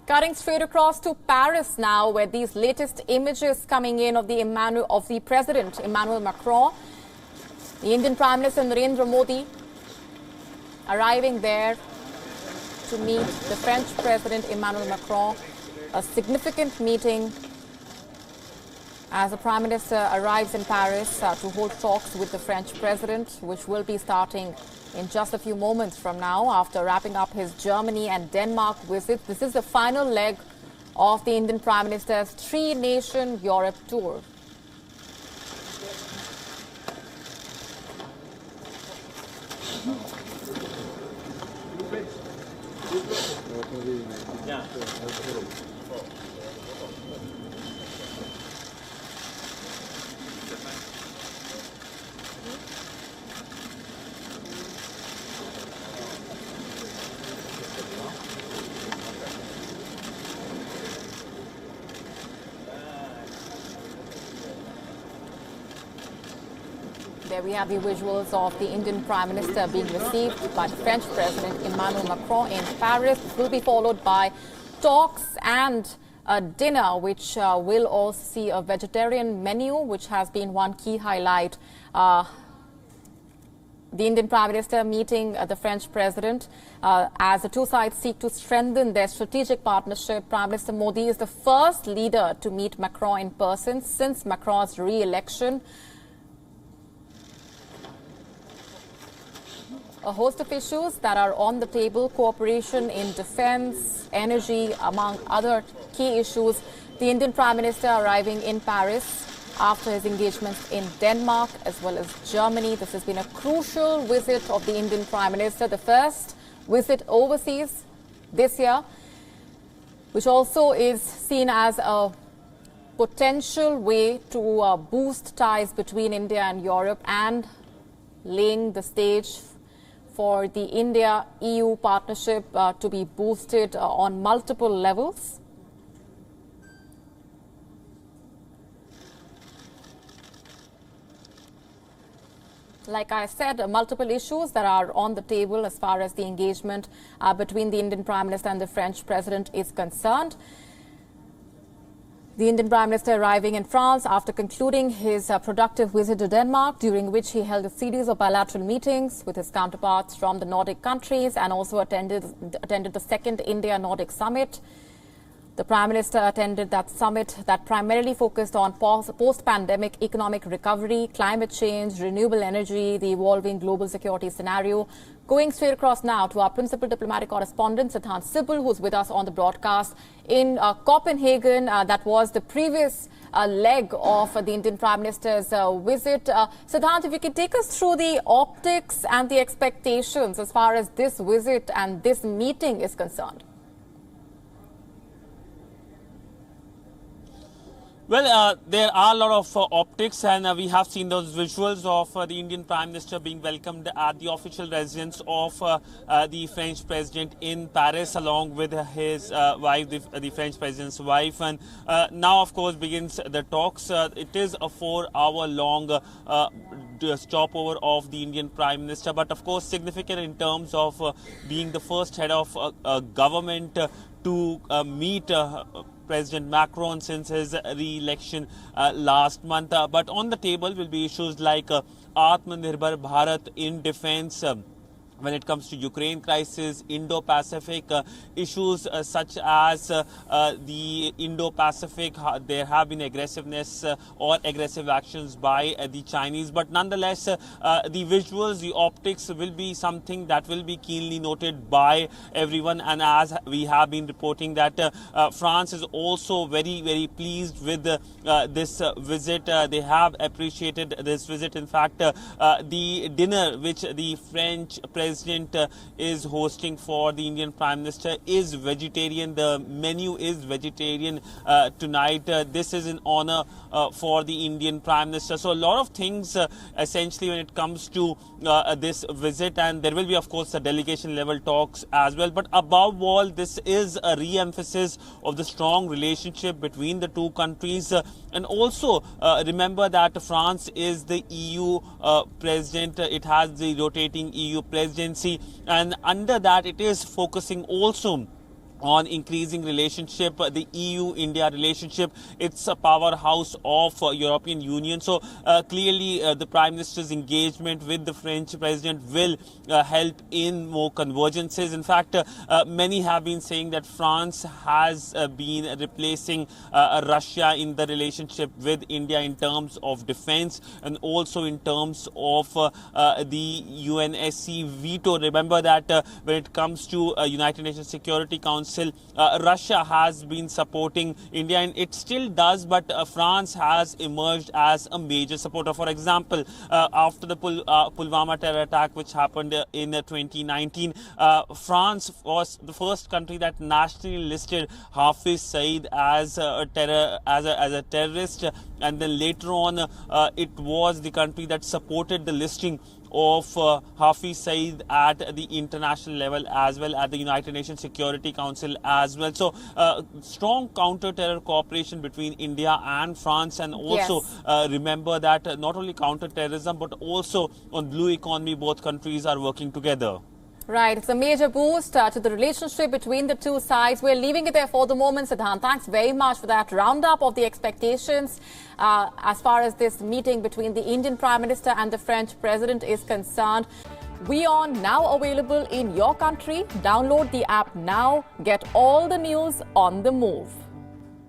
Cutting straight across to Paris now, where these latest images coming in of the President Emmanuel Macron, the Indian Prime Minister Narendra Modi arriving there to meet the French President Emmanuel Macron. A significant meeting as the Prime Minister arrives in Paris to hold talks with the French President, which will be starting in just a few moments from now after wrapping up his Germany and Denmark visit. This is the final leg of the Indian Prime Minister's three-nation Europe tour. There we have the visuals of the Indian Prime Minister being received by the French President Emmanuel Macron in Paris. This will be followed by talks and a dinner, which will also see a vegetarian menu, which has been one key highlight. The Indian Prime Minister meeting the French President as the two sides seek to strengthen their strategic partnership. Prime Minister Modi is the first leader to meet Macron in person since Macron's re-election. A host of issues that are on the table: cooperation in defense, energy, among other key issues. The Indian Prime Minister arriving in Paris after his engagements in Denmark as well as Germany. This has been a crucial visit of the Indian Prime Minister, the first visit overseas this year, which also is seen as a potential way to boost ties between India and Europe and laying the stage for the India-EU partnership to be boosted on multiple levels. Like I said, multiple issues that are on the table as far as the engagement between the Indian Prime Minister and the French President is concerned. The Indian Prime Minister arriving in France after concluding his productive visit to Denmark, during which he held a series of bilateral meetings with his counterparts from the Nordic countries and also attended the second India-Nordic summit. The Prime Minister attended that summit that primarily focused on post-pandemic economic recovery, climate change, renewable energy, the evolving global security scenario. Going straight across now to our principal diplomatic correspondent, Siddhant Sibal, who's with us on the broadcast in Copenhagen. That was the previous leg of the Indian Prime Minister's visit. Siddhant, if you could take us through the optics and the expectations as far as this visit and this meeting is concerned. Well, there are a lot of optics, and we have seen those visuals of the Indian Prime Minister being welcomed at the official residence of the French President in Paris, along with his wife, the French President's wife. And now, of course, begins the talks. It is a 4-hour-long stopover of the Indian Prime Minister, but of course significant in terms of being the first head of a government to meet President Macron since his re-election last month. But on the table will be issues like Atmanirbhar Bharat in defense, when it comes to Ukraine crisis, Indo-Pacific issues such as the Indo-Pacific, there have been aggressiveness or aggressive actions by the Chinese. But nonetheless, the visuals, the optics will be something that will be keenly noted by everyone. And as we have been reporting that France is also very, very pleased with this visit. They have appreciated this visit. In fact, the dinner which the French President is hosting for the Indian Prime Minister is vegetarian. The menu is vegetarian tonight. This is in honor for the Indian Prime Minister. So a lot of things essentially when it comes to this visit, and there will be of course the delegation level talks as well. But above all, this is a re-emphasis of the strong relationship between the two countries. And also remember that France is the EU president. It has the rotating EU presidency, and under that it is focusing also on increasing relationship, the EU-India relationship. It's a powerhouse of European Union. So clearly the Prime Minister's engagement with the French President will help in more convergences. In fact, many have been saying that France has been replacing Russia in the relationship with India in terms of defense and also in terms of the UNSC veto. Remember that when it comes to United Nations Security Council, Russia has been supporting India, and it still does, but France has emerged as a major supporter. For example, after the Pulwama terror attack which happened in 2019, France was the first country that nationally listed Hafiz Saeed as a terrorist, and then later on it was the country that supported the listing of Hafiz Saeed at the international level as well, at the United Nations Security Council as well. So strong counter-terror cooperation between India and France, and also remember that not only counter-terrorism but also on blue economy, both countries are working together. Right, it's a major boost to the relationship between the two sides. We're leaving it there for the moment. Siddhant, thanks very much for that roundup of the expectations as far as this meeting between the Indian Prime Minister and the French President is concerned. WION now available in your country. Download the app now. Get all the news on the move.